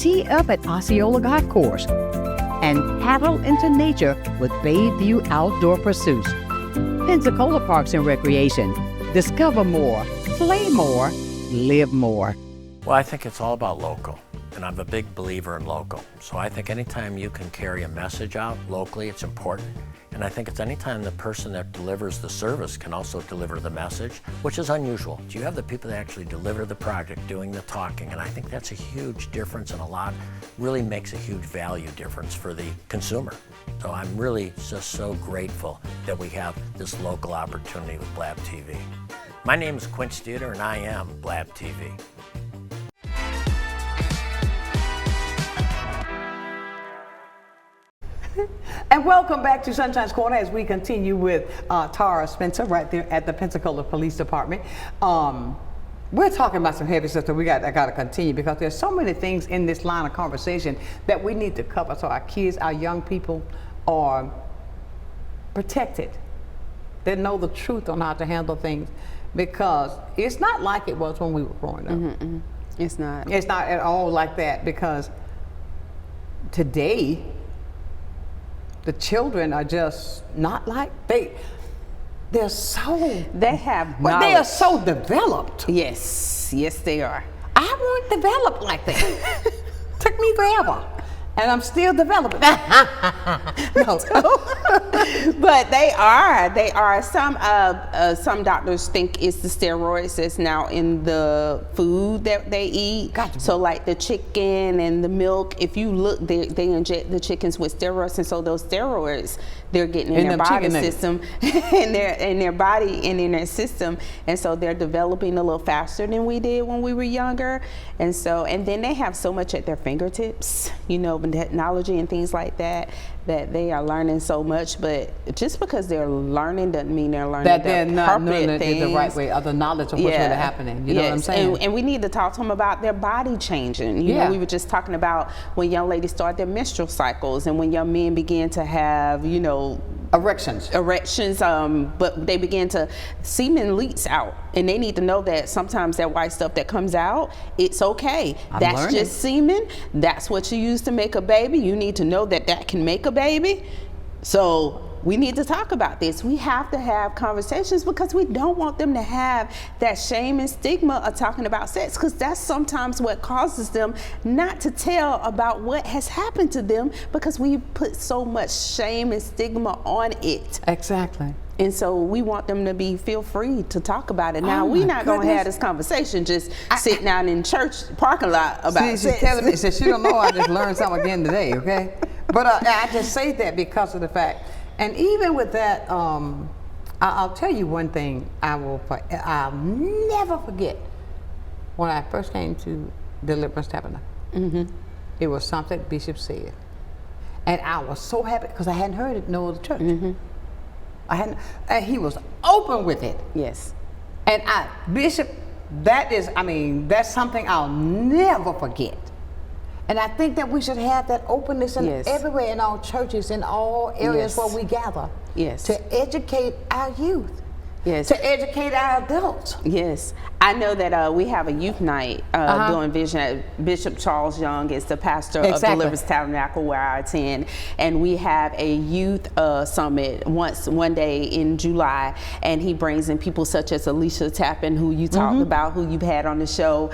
A: Tee up at Osceola Golf Course and paddle into nature with Bayview Outdoor Pursuits. Pensacola Parks and Recreation. Discover more, play more, live more.
D: Well, I think it's all about local, and I'm a big believer in local. So I think anytime you can carry a message out locally, it's important. And I think it's anytime the person that delivers the service can also deliver the message, which is unusual. You have the people that actually deliver the project doing the talking, and I think that's a huge difference and really makes a huge value difference for the consumer. So I'm really just so grateful that we have this local opportunity with Blab TV. My name is Quint Studer, and I am Blab TV.
B: And welcome back to Sonshine's Corner as we continue with Tara Spencer right there at the Pensacola Police Department. We're talking about some heavy stuff that I got to continue because there's so many things in this line of conversation that we need to cover so our kids, our young people are protected. They know the truth on how to handle things because it's not like it was when we were growing up.
C: It's not.
B: It's not at all like that because today, the children are just not like they have knowledge. They are so developed.
C: Yes, they are.
B: I weren't developed like that. Took me forever. And I'm still developing. No.
C: But they are. Some doctors think it's the steroids that's now in the food that they eat.
B: Gotcha.
C: So like the chicken and the milk, if you look, they inject the chickens with steroids, and so those steroids they're getting in their body system, in their body and in their system, and so they're developing a little faster than we did when we were younger. And so, and then they have so much at their fingertips, you know, technology and things like that, that they are learning so much. But just because they're learning doesn't mean they're learning
B: that they're not learning it the right
C: things.
B: way, or the knowledge of what's really happening. You know what I'm saying?
C: And we need to talk to them about their body changing. You know, we were just talking about when young ladies start their menstrual cycles, and when young men begin to have, you know,
B: erections,
C: but they begin to, semen leaks out, and they need to know that sometimes that white stuff that comes out, it's okay. That's just semen. That's what you use to make a baby. You need to know that that can make a baby. So we need to talk about this. We have to have conversations, because we don't want them to have that shame and stigma of talking about sex, because that's sometimes what causes them not to tell about what has happened to them, because we put so much shame and stigma on it.
B: Exactly.
C: And so we want them to feel free to talk about it. Now, we're not going to have this conversation just sitting down in church parking lot about
B: sex. She's telling me, she don't know, I just learned something again today, okay? But I just say that because of the fact. And even with that, I'll tell you one thing I'll never forget. When I first came to Deliverance Tabernacle, it was something Bishop said. And I was so happy, because I hadn't heard it in no other church. He was open with it.
C: Yes.
B: And Bishop, that's something I'll never forget. And I think that we should have that openness everywhere in our churches, in all areas where we gather.
C: Yes.
B: To educate our youth.
C: Yes.
B: To educate our adults.
C: Yes. I know that we have a youth night doing vision. Bishop Charles Young is the pastor of Deliverance Tabernacle, where I attend, and we have a youth summit one day in July, and he brings in people such as Alicia Tappan, who you talked about, who you've had on the show.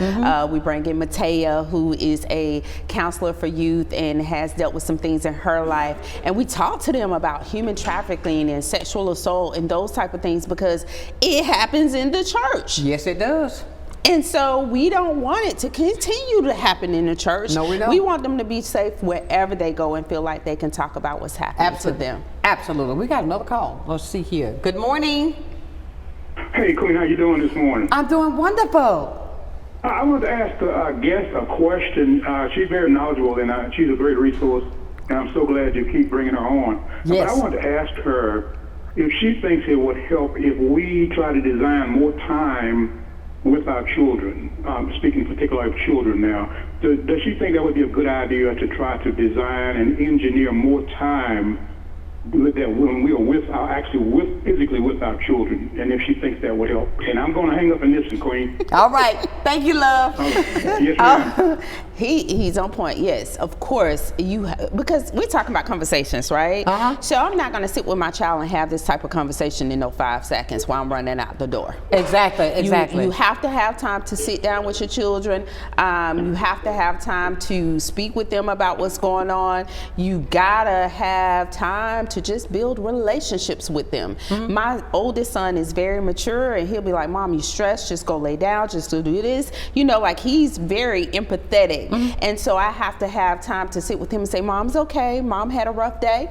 C: We bring in Matea, who is a counselor for youth and has dealt with some things in her life, and we talk to them about human trafficking and sexual assault and those type of things, because it happens in the church.
B: Yes, it does.
C: And so we don't want it to continue to happen in the church.
B: No, we don't.
C: We want them to be safe wherever they go and feel like they can talk about what's happening to them.
B: Absolutely. We got another call. Let's see here. Good morning.
S: Hey, Queen, how you doing this morning?
B: I'm doing wonderful.
S: I want to ask the guest a question. She's very knowledgeable, and she's a great resource, and I'm so glad you keep bringing her on.
B: Yes.
S: But I want to ask her if she thinks it would help if we try to design more time with our children, speaking particularly of children now. Does she think that would be a good idea to try to design and engineer more time with that when we are physically with our children, and if she thinks that would help? And I'm going to hang up and listen, Queen.
B: All right. Thank you, love.
S: Yes, ma'am.
C: He's on point. Yes, of course. Because we're talking about conversations, right? So I'm not going to sit with my child and have this type of conversation in 5 seconds while I'm running out the door.
B: Exactly.
C: You have to have time to sit down with your children. You have to have time to speak with them about what's going on. You gotta have time to just build relationships with them. My oldest son is very mature, and he'll be like, "Mom, you stressed? Just go lay down. Just do this." You know, like, he's very empathetic. And so I have to have time to sit with him and say, "Mom's okay. Mom had a rough day.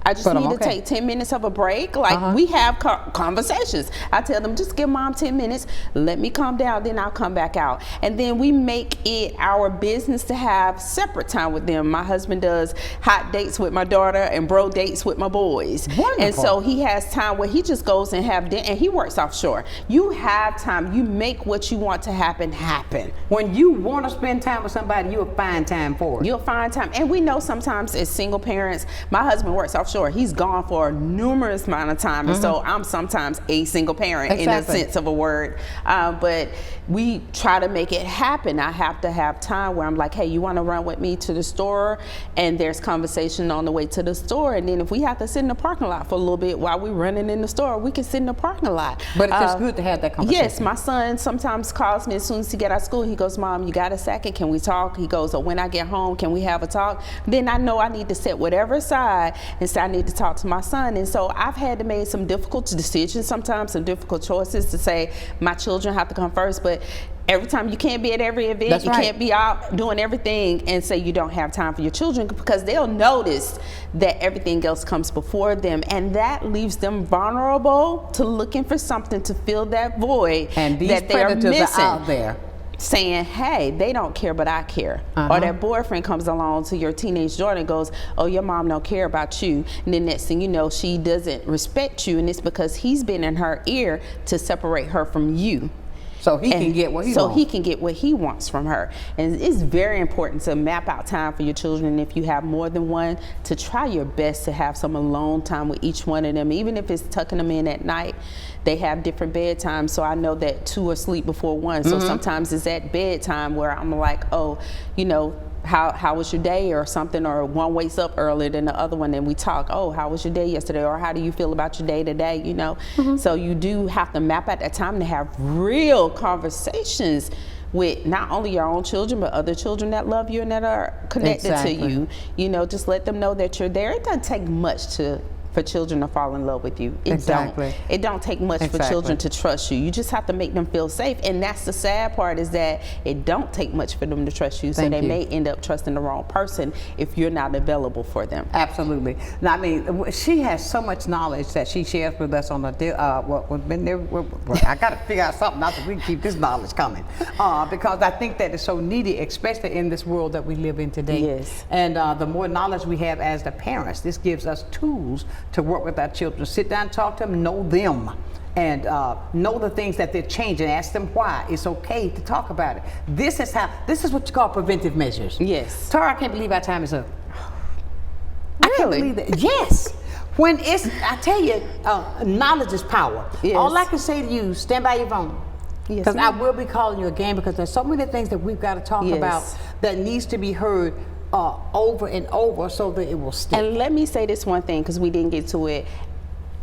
C: I just need to take 10 minutes of a break." Like, we have conversations. I tell them, just give Mom 10 minutes, let me calm down, then I'll come back out. And then we make it our business to have separate time with them. My husband does hot dates with my daughter and bro dates with my boys.
B: Wonderful.
C: And so he has time where he just goes and have dinner, and he works offshore. You have time. You make what you want to happen.
B: When you want to spend time with somebody, you'll find time for it.
C: You'll find time. And we know sometimes as single parents, my husband works offshore. He's gone for a numerous amount of time, and so I'm sometimes a single parent in a sense of a word. But we try to make it happen. I have to have time where I'm like, "Hey, you want to run with me to the store?" And there's conversation on the way to the store. And then if we have to sit in the parking lot for a little bit while we're running in the store, we can sit in the parking lot.
B: But it's just good to have that conversation.
C: Yes, my son sometimes calls me as soon as he gets out of school. He goes, "Mom, you got a second? Can we talk?" He goes, "Oh, when I get home, can we have a talk?" Then I know I need to set whatever aside and say I need to talk to my son. And so I've had to make some difficult decisions sometimes, some difficult choices to say my children have to come first. But Every time you can't be at every event,
B: That's
C: you
B: right.
C: can't be out doing everything and say you don't have time for your children, because they'll notice that everything else comes before them, and that leaves them vulnerable to looking for something to fill that void
B: And these
C: that they're
B: predators
C: missing.
B: are out there.
C: Saying, hey, they don't care, but I care. Or that boyfriend comes along to your teenage daughter and goes, oh, your mom don't care about you. And then next thing you know, she doesn't respect you, and it's because he's been in her ear to separate her from you.
B: So he can get what he wants.
C: So he can get what he wants from her. And it's very important to map out time for your children. If you have more than one, to try your best to have some alone time with each one of them. Even if it's tucking them in at night, they have different bedtimes. So I know that 2 are asleep before 1. So sometimes it's at bedtime where I'm like, oh, you know, how was your day or something, or one wakes up earlier than the other one and we talk, oh, how was your day yesterday, or how do you feel about your day today, you know? So you do have to map out that time to have real conversations with not only your own children, but other children that love you and that are connected to you. You know, just let them know that you're there. It doesn't take much for children to fall in love with you. It don't take much for children to trust you. You just have to make them feel safe. And that's the sad part, is that it don't take much for them to trust you. So they may end up trusting the wrong person if you're not available for them.
B: Absolutely. Now, I mean, she has so much knowledge that she shares with us on the I got to figure out something else that we can keep this knowledge coming, because I think that is so needed, especially in this world that we live in today.
C: Yes.
B: And the more knowledge we have as the parents, this gives us tools to work with our children. Sit down, talk to them, know them, and know the things that they're changing. Ask them why. It's okay to talk about it. This is what you call preventive measures.
C: Yes.
B: Tara, I can't believe our time is up. I can't believe that. Yes. When I tell you, knowledge is power.
C: Yes.
B: All I can say to you, stand by your phone.
C: Yes,
B: Because I will be calling you again, because there's so many things that we've got to talk about that needs to be heard over and over so that it will stick.
C: And let me say this one thing, because we didn't get to it.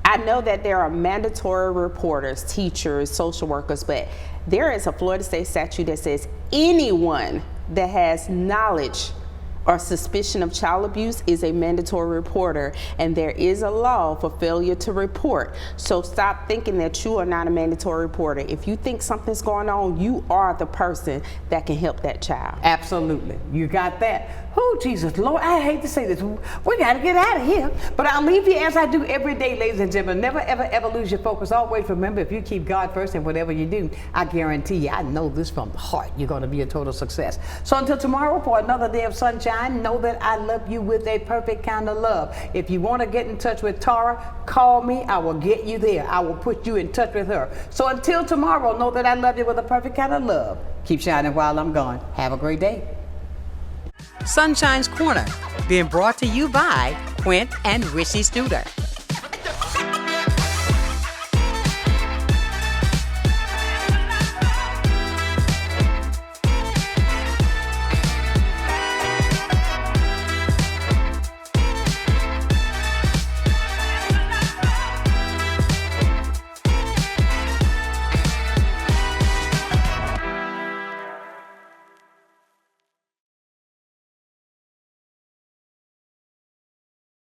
C: I know that there are mandatory reporters, teachers, social workers, but there is a Florida state statute that says anyone that has knowledge or suspicion of child abuse is a mandatory reporter, and there is a law for failure to report. So stop thinking that you are not a mandatory reporter. If you think something's going on, you are the person that can help that child.
B: Absolutely. You got that. Oh, Jesus, Lord, I hate to say this. We got to get out of here. But I'll leave you as I do every day, ladies and gentlemen. Never, ever, ever lose your focus. Always remember, if you keep God first in whatever you do, I guarantee you, I know this from the heart, you're going to be a total success. So until tomorrow for another day of sunshine, know that I love you with a perfect kind of love. If you want to get in touch with Tara, call me. I will get you there. I will put you in touch with her. So until tomorrow, know that I love you with a perfect kind of love. Keep shining while I'm gone. Have a great day.
A: Sunshine's Corner, being brought to you by Quint and Richie Studer.